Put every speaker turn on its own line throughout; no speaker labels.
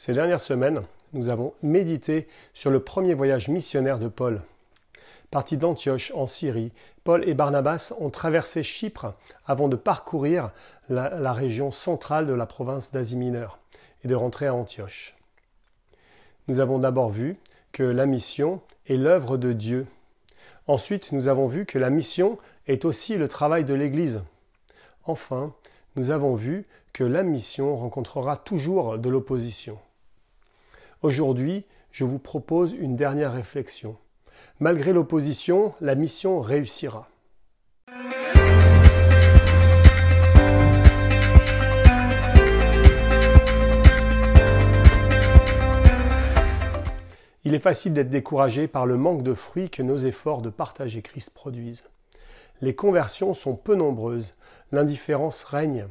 Ces dernières semaines, nous avons médité sur le premier voyage missionnaire de Paul. Partis d'Antioche en Syrie, Paul et Barnabas ont traversé Chypre avant de parcourir la région centrale de la province d'Asie mineure et de rentrer à Antioche. Nous avons d'abord vu que la mission est l'œuvre de Dieu. Ensuite, nous avons vu que la mission est aussi le travail de l'Église. Enfin, nous avons vu que la mission rencontrera toujours de l'opposition. Aujourd'hui, je vous propose une dernière réflexion. Malgré l'opposition, la mission réussira. Il est facile d'être découragé par le manque de fruits que nos efforts de partager Christ produisent. Les conversions sont peu nombreuses, l'indifférence règne.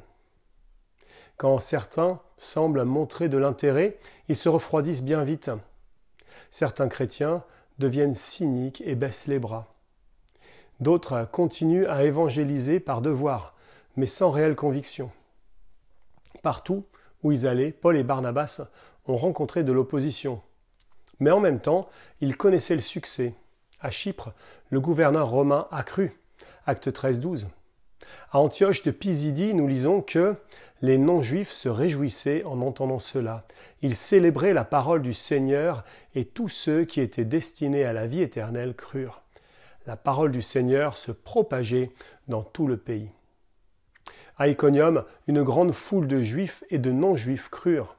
Quand certains semblent montrer de l'intérêt, ils se refroidissent bien vite. Certains chrétiens deviennent cyniques et baissent les bras. D'autres continuent à évangéliser par devoir, mais sans réelle conviction. Partout où ils allaient, Paul et Barnabas ont rencontré de l'opposition. Mais en même temps, ils connaissaient le succès. À Chypre, le gouverneur romain a cru. Acte 13, 12. À Antioche de Pisidie, nous lisons que les non-juifs se réjouissaient en entendant cela. Ils célébraient la parole du Seigneur et tous ceux qui étaient destinés à la vie éternelle crurent. La parole du Seigneur se propageait dans tout le pays. À Iconium, une grande foule de juifs et de non-juifs crurent.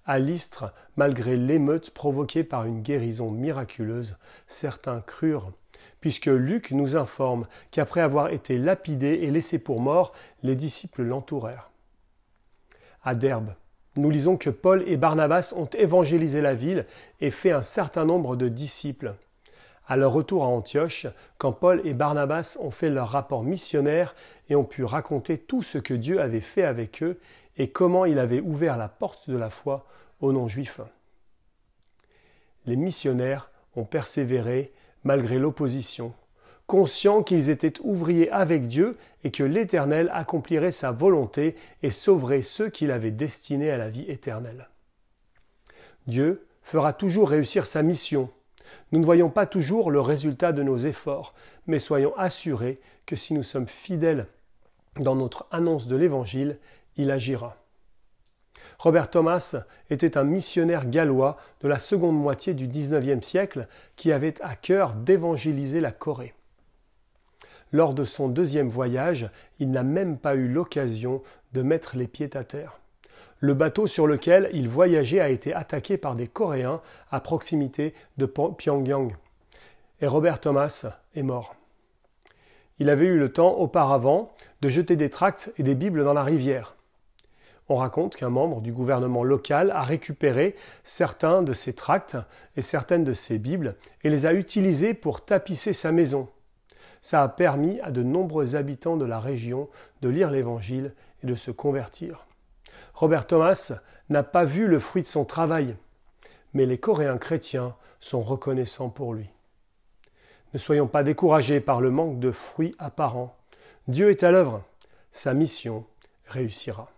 À Lystre, malgré l'émeute provoquée par une guérison miraculeuse, certains crurent, puisque Luc nous informe qu'après avoir été lapidés et laissés pour morts, les disciples l'entourèrent. À Derbe, nous lisons que Paul et Barnabas ont évangélisé la ville et fait un certain nombre de disciples. À leur retour à Antioche, quand Paul et Barnabas ont fait leur rapport missionnaire et ont pu raconter tout ce que Dieu avait fait avec eux et comment il avait ouvert la porte de la foi aux non-juifs. Les missionnaires ont persévéré malgré l'opposition, conscients qu'ils étaient ouvriers avec Dieu et que l'Éternel accomplirait sa volonté et sauverait ceux qu'il avait destinés à la vie éternelle. Dieu fera toujours réussir sa mission. Nous ne voyons pas toujours le résultat de nos efforts, mais soyons assurés que si nous sommes fidèles dans notre annonce de l'Évangile, il agira. Robert Thomas était un missionnaire gallois de la seconde moitié du XIXe siècle qui avait à cœur d'évangéliser la Corée. Lors de son deuxième voyage, il n'a même pas eu l'occasion de mettre les pieds à terre. Le bateau sur lequel il voyageait a été attaqué par des Coréens à proximité de Pyongyang. Et Robert Thomas est mort. Il avait eu le temps auparavant de jeter des tracts et des Bibles dans la rivière. On raconte qu'un membre du gouvernement local a récupéré certains de ces tracts et certaines de ces Bibles et les a utilisés pour tapisser sa maison. Ça a permis à de nombreux habitants de la région de lire l'Évangile et de se convertir. Robert Thomas n'a pas vu le fruit de son travail, mais les Coréens chrétiens sont reconnaissants pour lui. Ne soyons pas découragés par le manque de fruits apparents. Dieu est à l'œuvre, sa mission réussira.